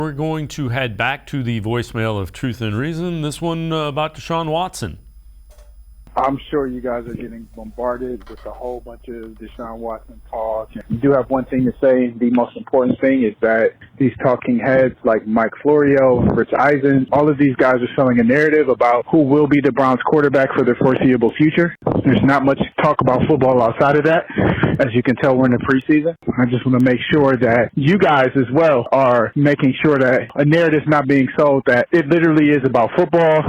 We're going to head back to the voicemail of Truth and Reason. This one about Deshaun Watson. I'm sure you guys are getting bombarded with a whole bunch of Deshaun Watson talk. You do have one thing to say. The most important thing is that these talking heads like Mike Florio, Rich Eisen, all of these guys are selling a narrative about who will be the Browns quarterback for the foreseeable future. There's not much talk about football outside of that. As you can tell, we're in the preseason. I just want to make sure that you guys as well are making sure that a narrative is not being sold, that it literally is about football.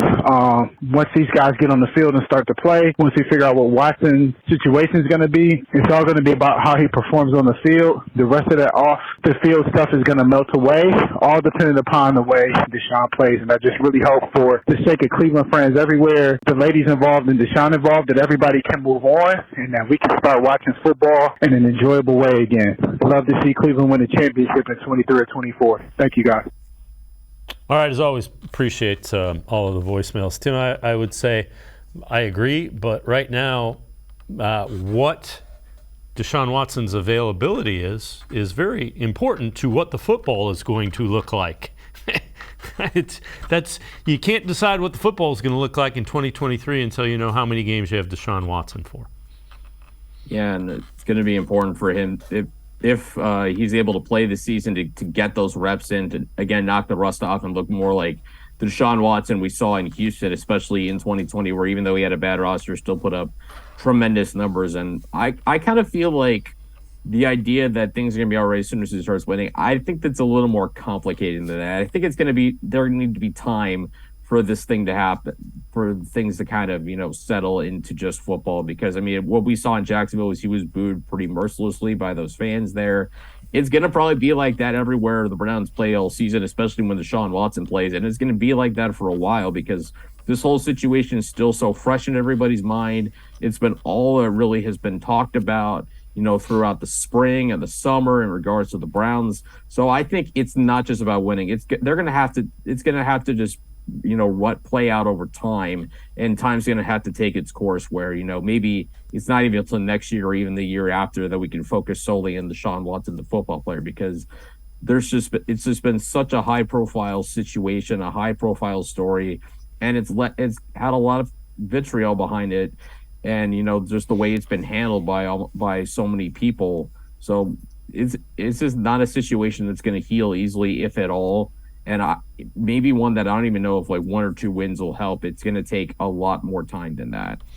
Once these guys get on the field and start to play, once we figure out what Watson's situation is going to be, it's all going to be about how he performs on the field. The rest of that off the field stuff is going to melt away, all depending upon the way Deshaun plays. And I just really hope, for the sake of Cleveland fans everywhere, the ladies involved and Deshaun involved, that everybody can move on and that we can start watching football in an enjoyable way again. Love to see Cleveland win a championship in 23 or 24. Thank you, guys. All right, as always, appreciate all of the voicemails. Tim, I would say I agree, but right now, what Deshaun Watson's availability is very important to what the football is going to look like. You can't decide what the football is going to look like in 2023 until you know how many games you have Deshaun Watson for. Yeah, and it's going to be important for him if he's able to play this season to get those reps in, to, again, knock the rust off and look more like the Deshaun Watson we saw in Houston, especially in 2020, where even though he had a bad roster, still put up tremendous numbers. And I kind of feel like the idea that things are going to be all right as soon as he starts winning, I think that's a little more complicated than that. I think it's going to be, there need to be time for this thing to happen, for things to kind of, settle into just football. Because, I mean, what we saw in Jacksonville was he was booed pretty mercilessly by those fans there. It's going to probably be like that everywhere the Browns play all season, especially when Deshaun Watson plays. And it's going to be like that for a while because this whole situation is still so fresh in everybody's mind. It's been all that really has been talked about, throughout the spring and the summer in regards to the Browns. So I think it's not just about winning. It's going to have to just what play out over time, and time's going to have to take its course where, maybe it's not even until next year or even the year after that we can focus solely on Deshaun Watson, the football player, because it's just been such a high profile situation, a high profile story, and it's had a lot of vitriol behind it. And, just the way it's been handled by so many people. So it's just not a situation that's going to heal easily, if at all. And maybe one that I don't even know if 1 or 2 wins will help. It's going to take a lot more time than that.